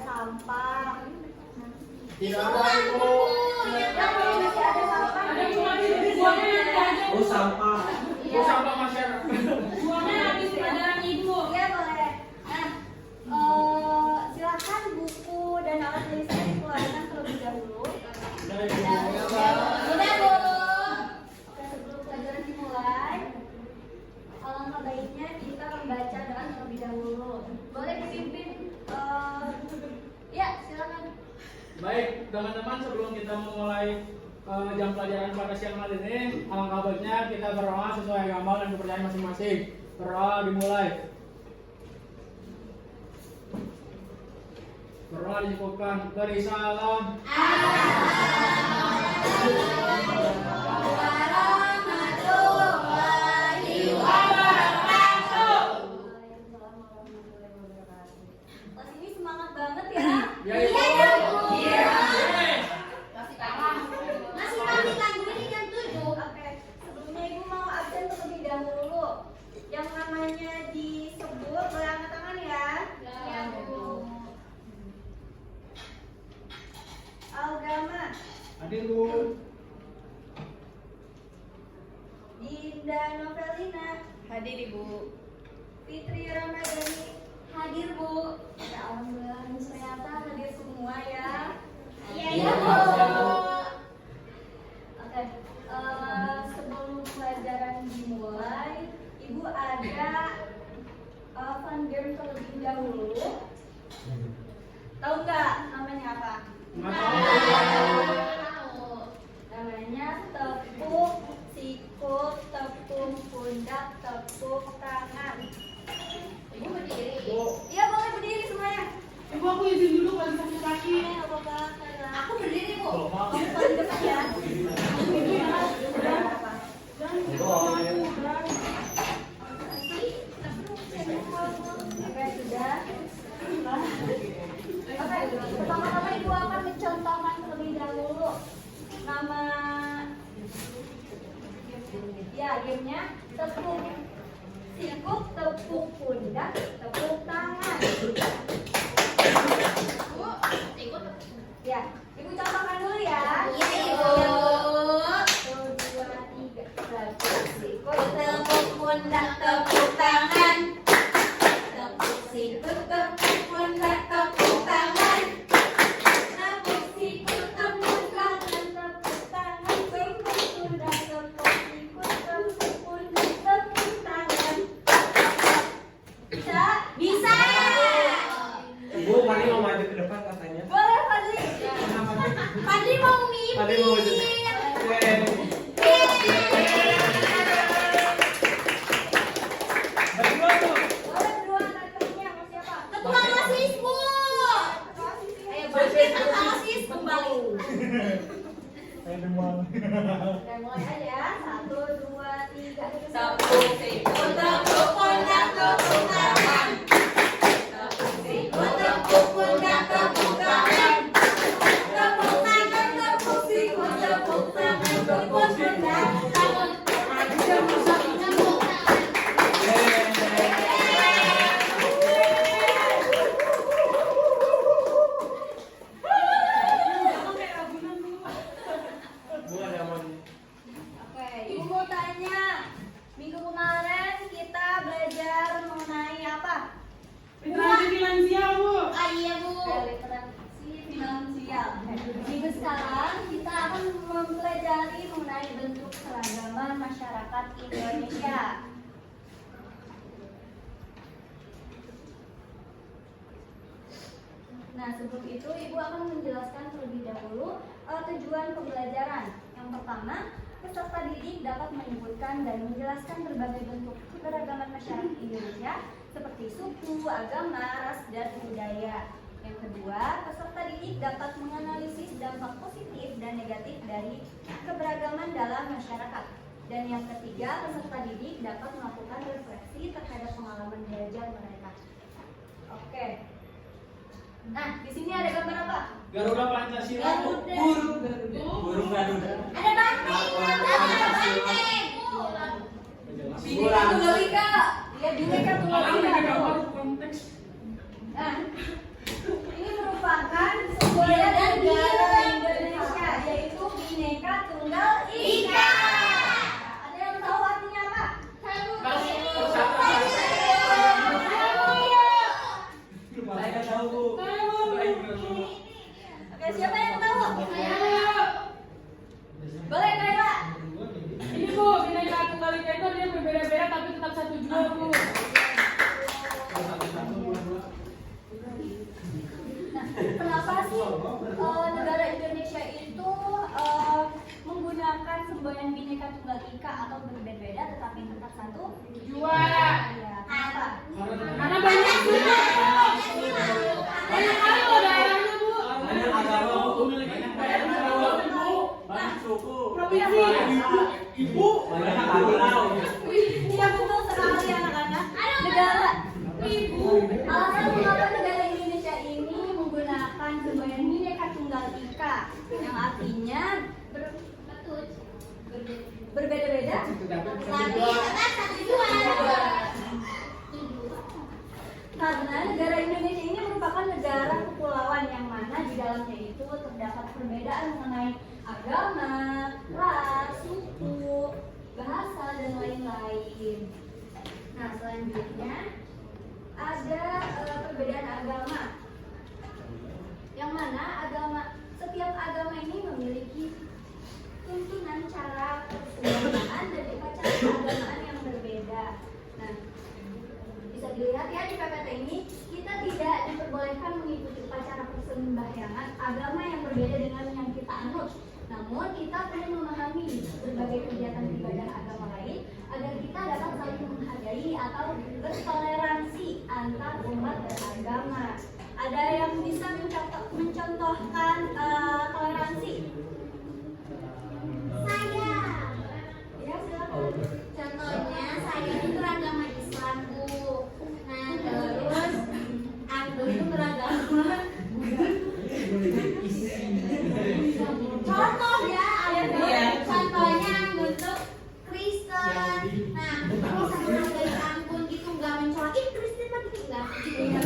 Sampah. Tidak ada ibu. Oh sampah. Oh sampah masyarakat. Buangnya habis pelajaran ibu. Iya boleh. Nah, silakan buku dan alat tulisnya dikeluarkan terlebih dahulu. Sudah bu. Oke, sebelum pelajaran dimulai, alangkah baiknya kita membaca doa terlebih dahulu. Boleh dipimpin? Ya, silakan. Baik, teman-teman, sebelum kita memulai jam pelajaran pada siang hari ini, alangkah baiknya kita berdoa sesuai agama dan kepercayaan masing-masing. Berdoa dimulai. Berdoa dicukupkan. Beri salam. Kelas ini semangat banget ya. Ya, Ibu. Iya. Masih pagi kan, ini jam 7. Oke, sebelumnya Ibu mau absen terlebih dahulu. Yang namanya disebut boleh angkat tangan ya. Ya, Bu. Algama, Hadir, Bu. Dinda Novelina, Hadir Ibu. Fitri Ramadhani, hadir Bu. Ya alhamdulillah, ternyata hadir semua ya. Iya, Bu. Oke, sebelum pelajaran dimulai, Ibu ada fun game terlebih dahulu. Tahu nggak namanya apa? Namanya tepuk sikut, tepuk pundak, tepuk tangan. Ibu berdiri. Bu. Iya boleh berdiri semuanya. Ibu aku izin dulu kalau sakit kaki. Nggak apa-apa, Kayla. Aku berdiri, Bu. Kamu paling dekat ya. Oke, sudah. Oke, pertama-tama Ibu akan mencontohkan terlebih dahulu nama ya gamenya tepuk sikut, tepuk pundak, tepuk tangan. Bu, ikut. Ya, Ibu contohkan dulu ya. Iya, Ibu. 1, 2, 3. Tepuk sikut, Tepuk pundak, tepuk tangan. Tepuk sikut, tepuk pundak, tepuk tangan. tepuk sikut, tepuk tangan, tepuk tangan, tepuk pundak, tepuk sikut, tepuk pundak, tepuk tangan. Bisa? Bisa. Bu, Fadli mau maju ke depan katanya. Boleh, Fadli. Fadli mau mimpin. Fadli mau maju. Boleh berdua angkat kakinya sama siapa? Ketua OSIS, Bu. Ayo bangkit ketua OSIS kembali. Udah mulai aja ya. 1, 2, 3. Tepuk sikut, tepuk pundak, tepuk tangan. Tepuk sikut, tepuk pundak, tepuk tangan. Tepuk tangan, tepuk sikut, tepuk tangan, tepuk pundak, tangan. Tepuk tangan. Bu, ada aman. Oke, Ibu mau tanya. Minggu kemarin kita belajar mengenai apa? Literasi finansial, Bu. Ah, iya, Bu. Literasi finansial. Minggu sekarang kita akan mempelajari mengenai bentuk keragaman masyarakat Indonesia. Nah, sebelum itu Ibu akan menjelaskan terlebih dahulu tujuan pembelajaran. pertama, peserta didik dapat menyebutkan dan menjelaskan berbagai bentuk keberagaman masyarakat Indonesia seperti suku, agama, ras, dan budaya. Yang kedua, peserta didik dapat menganalisis dampak positif dan negatif dari keberagaman dalam masyarakat. Dan yang ketiga, peserta didik dapat melakukan refleksi terhadap pengalaman belajar mereka. Oke. Nah, di sini ada gambar apa? Garuda Pancasila. Burung Garuda. Ada banteng. Ada banteng. Bineka Tunggal Ika. Ya, Bineka Tunggal Orang Ika. ada gambar konteks. Nah, ini merupakan simbol negara Indonesia, yaitu Bineka Tunggal Ika. Ada yang tahu artinya apa? Saya tahu, Bu. Oke, siapa yang tahu? Boleh, Kayla. Ini Bu, Bineka Tunggal Ika itu dia berbeda-beda tapi tetap satu jua Bu. Nah, kenapa sih negara Indonesia itu menggunakan semboyan Bineka Tunggal Ika atau berbeda-beda tetapi tetap satu Jua. Ya, kenapa? Karena banyak juga. Banyak kali loh daerahnya Bu. Banyak agama, Bu. Banyak suku. Provinsi. Ibu. Banyak pulau. Iya, betul sekali anak-anak. Negara. Alasan mengapa negara Indonesia ini menggunakan semboyan Bineka Tunggal Ika yang artinya berbeda-beda. Karena negara Indonesia ini merupakan negara kepulauan yang mana di dalamnya itu terdapat perbedaan mengenai agama, ras, suku, bahasa, dan lain-lain. Nah, selanjutnya ada perbedaan agama. Yang mana setiap agama ini memiliki tuntunan cara persembahyangan dan upacara keagamaan yang berbeda. Nah, bisa dilihat ya di PPT ini, kita tidak diperbolehkan mengikuti upacara persembahyangan agama yang berbeda dengan yang kita anut. Namun kita perlu memahami berbagai kegiatan ibadah agama lain agar kita dapat saling menghargai atau bertoleransi antar umat beragama. Ada yang bisa mencontohkan toleransi? Saya. Ya, silakan. Contohnya saya itu beragama Islam Bu. Nah terus aku itu beragama. Contoh ya, contohnya aku itu Kristen. Nah aku sama ampun gitu nggak mencolok. Ih Kristen mah gitu nggak. Nah,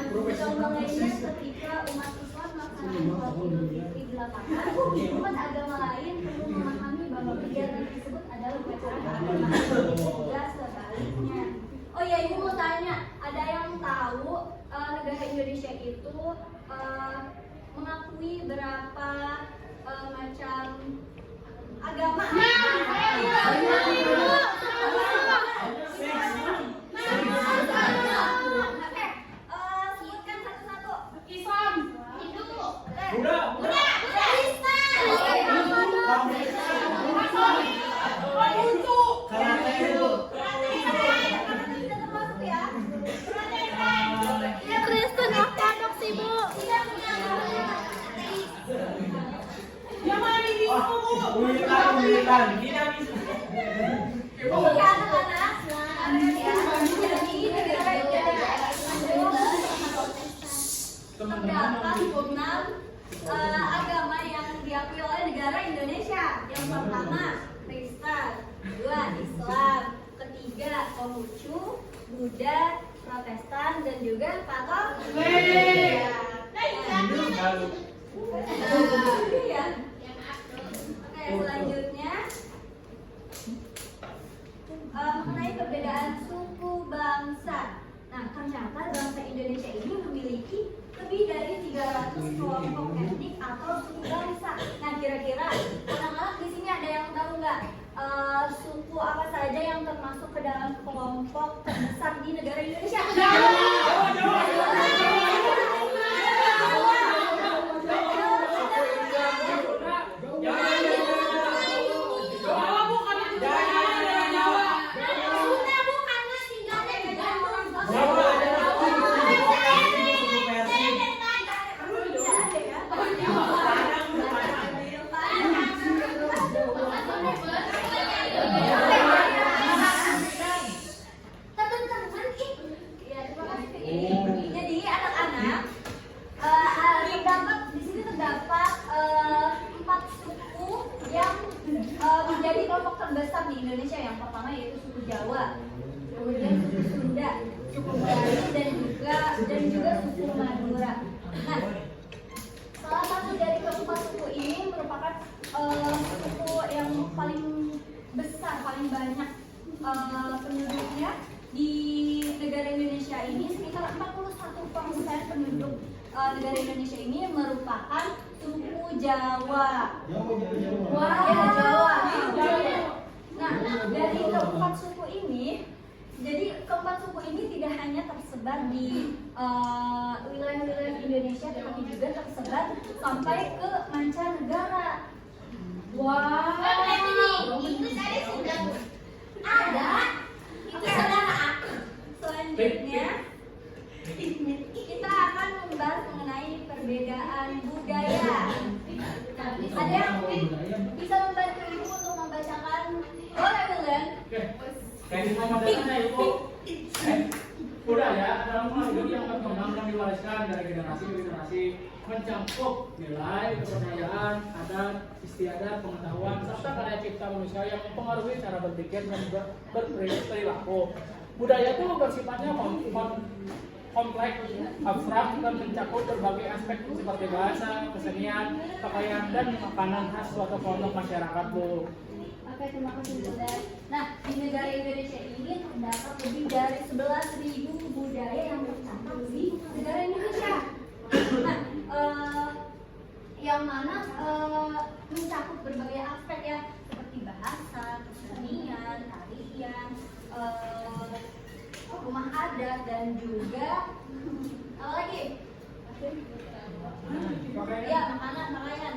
contoh lainnya ketika umat Islam melaksanakan sholat Idul Fitri di lapangan, umat agama lain perlu memahami bahwa kegiatan tersebut adalah upacara keagamaan. Juga sebaliknya. Oh ya, ibu mau tanya, ada yang tahu negara Indonesia itu mengakui berapa macam agama? Sebutkan satu-satu. Islam. Buddha. Kristen ortodoks Ibu. Yang mana ini Bu? Buitan. Dinamis. Oke, anak-anak. Jadi negara Indonesia terdapat 6 agama yang diakui oleh negara Indonesia. Yang pertama Kristen, kedua Islam, ketiga Konghucu, Buddha, Protestan, dan juga Katolik. Iya. Oke, selanjutnya mengenai perbedaan suku bangsa. Nah, ternyata bangsa Indonesia ini memiliki lebih dari 300 kelompok etnik atau suku bangsa. Nah, kira-kira anak-anak di sini ada yang tahu nggak suku apa saja yang termasuk ke dalam kelompok terbesar di negara Indonesia? Indonesia. Yang pertama yaitu suku Jawa, kemudian suku Sunda, suku Bali, dan juga suku Madura. Nah, salah satu dari keempat suku ini merupakan suku yang paling besar, paling banyak penduduknya di negara Indonesia ini. Sekitar 41% penduduk negara Indonesia ini merupakan suku Jawa. Wah, ya, Jawa. Nah, dari keempat suku ini, jadi keempat suku ini tidak hanya tersebar di wilayah-wilayah Indonesia, tetapi juga tersebar sampai ke mancanegara. Wah. Inggris ada sudah. Ada. Itu saudara aku. Selanjutnya kita akan membahas mengenai perbedaan budaya. Ada yang bisa membantu ibu untuk membacakan? Boleh, William? Oke. Kayak di pemaparannya Ibu. Budaya adalah makhluk yang berkembang dan diwariskan dari generasi ke generasi, mencakup nilai, kepercayaan, adat, istiadat, pengetahuan, serta karya cipta manusia yang mempengaruhi cara berpikir dan berperilaku. Budaya itu bersifatnya kompleks, abstrak, dan mencakup berbagai aspek seperti bahasa, kesenian, pakaian, dan makanan khas suatu kelompok masyarakat, Bu. Oke, terima kasih Bunda. Nah, di negara Indonesia ini terdapat lebih dari 11.000 budaya yang tercatat di negara Indonesia. Nah, yang mana mencakup berbagai aspek ya, seperti bahasa, kesenian, tarian, rumah adat, dan juga apa lagi? Ya, makanan, pakaian,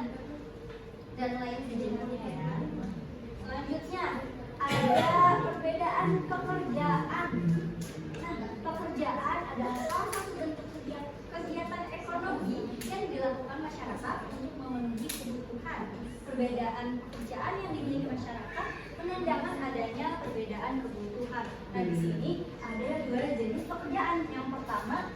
dan lain sebagainya ya. Selanjutnya ada perbedaan pekerjaan. Nah, pekerjaan adalah salah satu bentuk kegiatan ekonomi yang dilakukan masyarakat untuk memenuhi kebutuhan. Perbedaan pekerjaan yang dimiliki masyarakat menandakan adanya perbedaan kebutuhan. Nah, di sini ada dua jenis pekerjaan. Yang pertama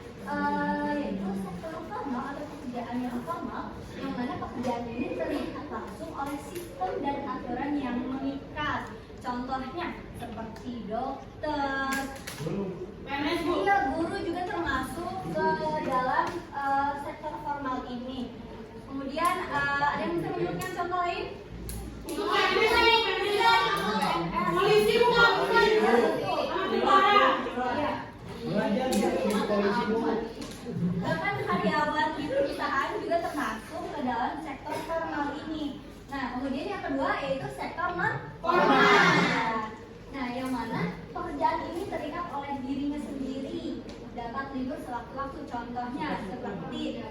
yaitu sektor formal atau pekerjaan yang formal, yang mana pekerjaan ini terlihat langsung oleh sistem dan aturan yang mengikat. Contohnya seperti dokter, iya, guru juga termasuk ke dalam sektor formal ini. Kemudian ada yang bisa menunjukkan contoh lain? Polisi bukan Bahkan karyawan di perusahaan juga termasuk ke dalam sektor formal ini. Nah, kemudian yang kedua yaitu sektor non formal. Nah, yang mana pekerjaan ini terikat oleh dirinya sendiri, dapat libur sewaktu-waktu. Contohnya seperti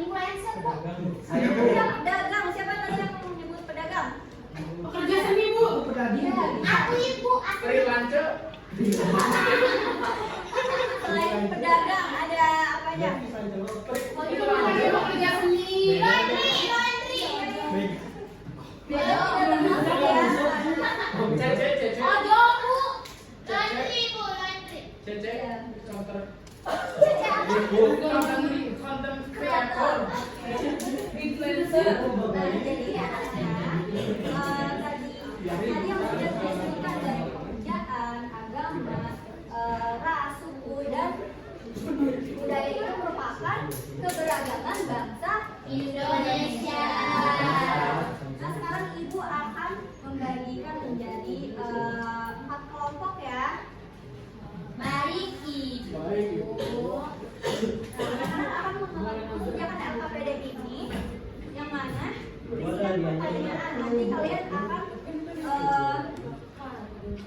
influencer, Bu. Pedagang, siapa tadi yang menyebut pedagang? pekerja seni, Bu. Aku ibu, aku. Freelancer. Selain pedagang ada apa aja? Pekerja seni. Laundry. Beda termasuk ya. Cece. Ojo, Bu. Laundry, Bu, laundry. Cece. Counter. Content creator. Influencer. Nah, jadi ya tadi yang sudah disebutkan dari pekerjaan, agama, ras, suku, dan budaya itu merupakan keberagaman bangsa Indonesia. Nah, sekarang Ibu akan membagikan menjadi 4 kelompok ya. Baik, Ibu. Baik, Ibu. Akan mengerjakan LKPD ini, yang mana pertanyaan nanti kalian akan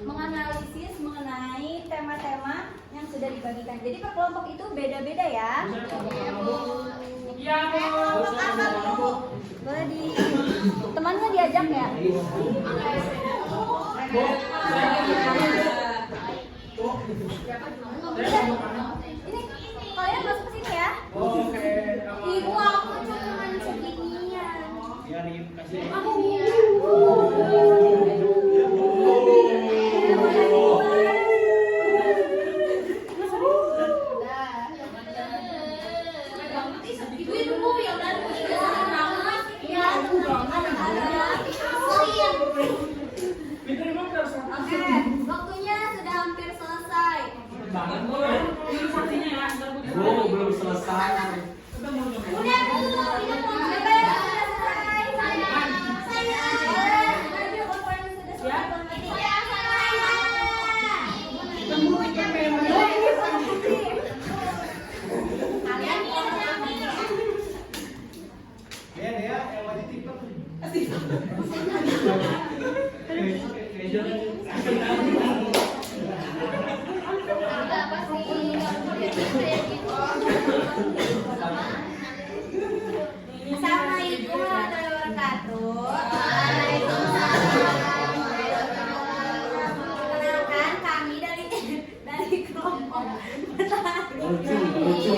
menganalisis mengenai tema-tema yang sudah dibagikan. Jadi per kelompok itu beda-beda ya. Iya, Bu. Boleh di temannya diajak ya. Ini kalian masuk ke sini ya. Oke. Ibu aku cuma seginian. Ya nih, kasih. Ibu, ya udah, Bu. Diterima terus. Oke, waktunya sudah hampir selesai. Banget bu. Ini saksinya ya, ntar Bu. Bu, belum selesai. Udah mau Udah Bu, udah mau Sampai selesai. saya. Baju kopernya sudah selesai. Ini dia saya. Kalian ini Ya ya, yang wajib TikTok. apa sih? Assalamualaikum warahmatullahi wabarakatuh. Perkenalkan kami dari kelompok Lucu, lucu. Lucu.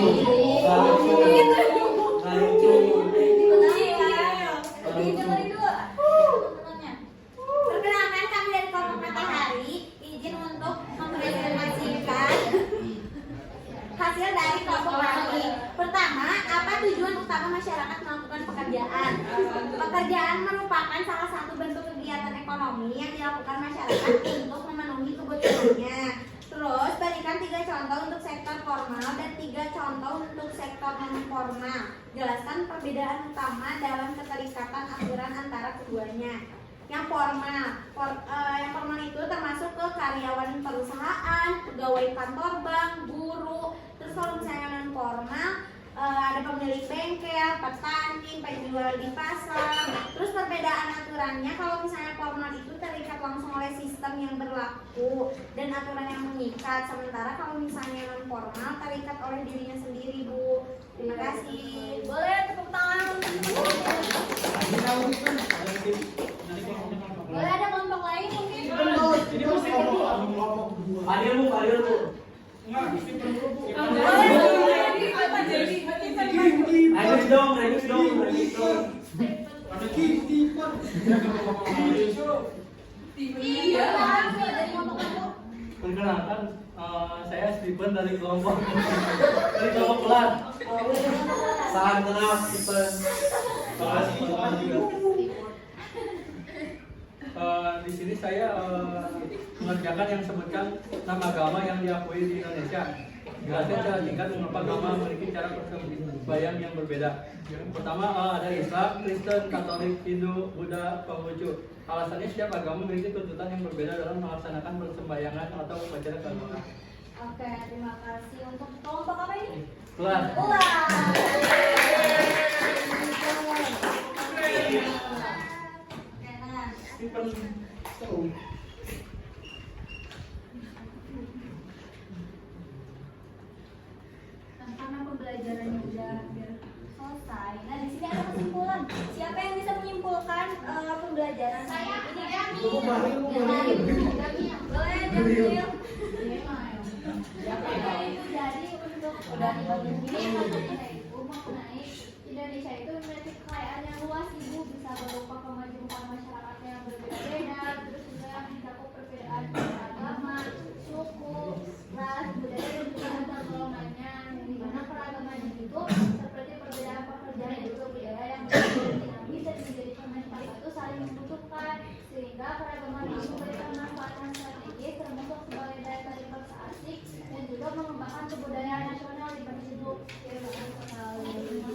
Lucu. Perkenalkan kami dari kelompok Matahari. Izin untuk mempresentasikan hasil dari kelompok kami. Pertama, apa tujuan utama masyarakat melakukan pekerjaan? Pekerjaan merupakan salah satu bentuk kegiatan ekonomi yang dilakukan masyarakat untuk memenuhi kebutuhannya. Terus, berikan 3 contoh untuk sektor formal dan 3 contoh untuk sektor non-formal. Jelaskan perbedaan utama dalam keterikatan aturan antara keduanya. Yang formal, yang formal itu termasuk ke karyawan perusahaan, pegawai kantor bank, guru. Terus kalau misalnya non formal, ada pemilik bengkel, petani, penjual di pasar. Terus perbedaan aturannya, kalau misalnya formal itu terikat langsung oleh sistem yang berlaku dan aturan yang mengikat. Sementara kalau misalnya non formal terikat oleh dirinya sendiri, Bu. Terima kasih. Boleh tepuk tangan. Boleh ada kelompok lain mungkin? Ini mesti kelompok. Hadir bu, hadir bu. Enggak, mesti kelompok. Hadir dong, hadir dong, hadir dong. Ada Tipan. Iya, dari kelompok kamu. Perkenalkan, saya Stephen dari kelompok pelan. Salam kenal Stephen. Di sini saya mengerjakan yang sebutkan 6 agama yang diakui di Indonesia. Jelaskan cara tingkat mengapa agama memiliki cara bersembahyang yang berbeda. Pertama ada Islam, Kristen, Katolik, Hindu, Buddha, Konghucu. Alasannya setiap agama memiliki tuntutan yang berbeda dalam melaksanakan persembahyangan atau upacara keagamaan. Oke, terima kasih untuk kelompok apa ini? Kelas. Karena pembelajarannya udah hampir selesai. Nah, di sini ada kesimpulan. Siapa yang bisa menyimpulkan pembelajaran Saya ini? Boleh Jamil. Jadi untuk udah dibagi ini yang maksudnya itu mengenai Indonesia itu memiliki kekayaan yang luas, Ibu, bisa berupa kemajuan masyarakatnya yang berbeda-beda, terus juga yang mencakup perbedaan agama, suku, ras, budaya dan juga antar golongannya, di mana keragaman itu seperti perbedaan pekerjaan itu budaya yang berbeda dinamis dan menjadikan masyarakat itu saling membutuhkan, sehingga keragaman itu memberikan manfaat yang strategis termasuk sebagai daya tarik bangsa asing dan juga mengembangkan kebudayaan nasional di mana hidup.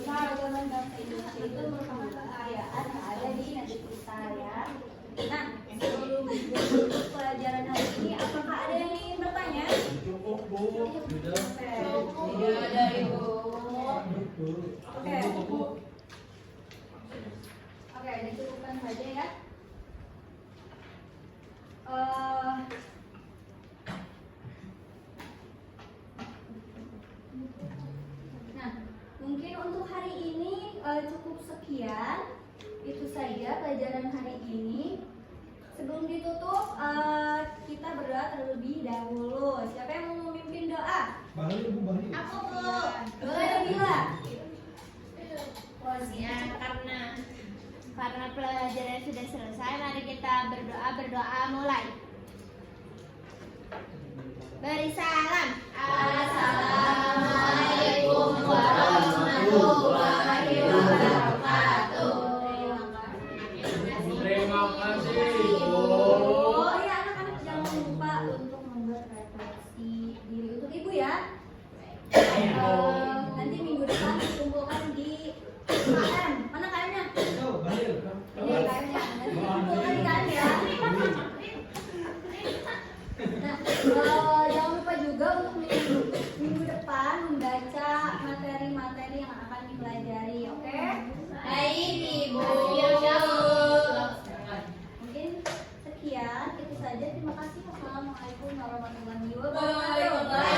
Keragaman bangsa Indonesia itu merupakan kekayaan yang ada di negeri kita ya. Nah, sebelum menutup pelajaran hari ini, apakah ada yang ingin bertanya? Cukup bu. Oke, dari Bu. Oke, dicukupkan saja ya. Nah, mungkin untuk hari ini cukup sekian. Itu saja pelajaran hari ini. Sebelum ditutup, kita berdoa terlebih dahulu. Siapa yang mau memimpin doa? Aku Bu. Boleh Bila? Ya, karena pelajaran sudah selesai, mari kita berdoa mulai. Beri salam. Assalamualaikum warahmatullahi wabarakatuh. saja. Terima kasih. Wassalamualaikum warahmatullahi wabarakatuh. Waalaikumsalam.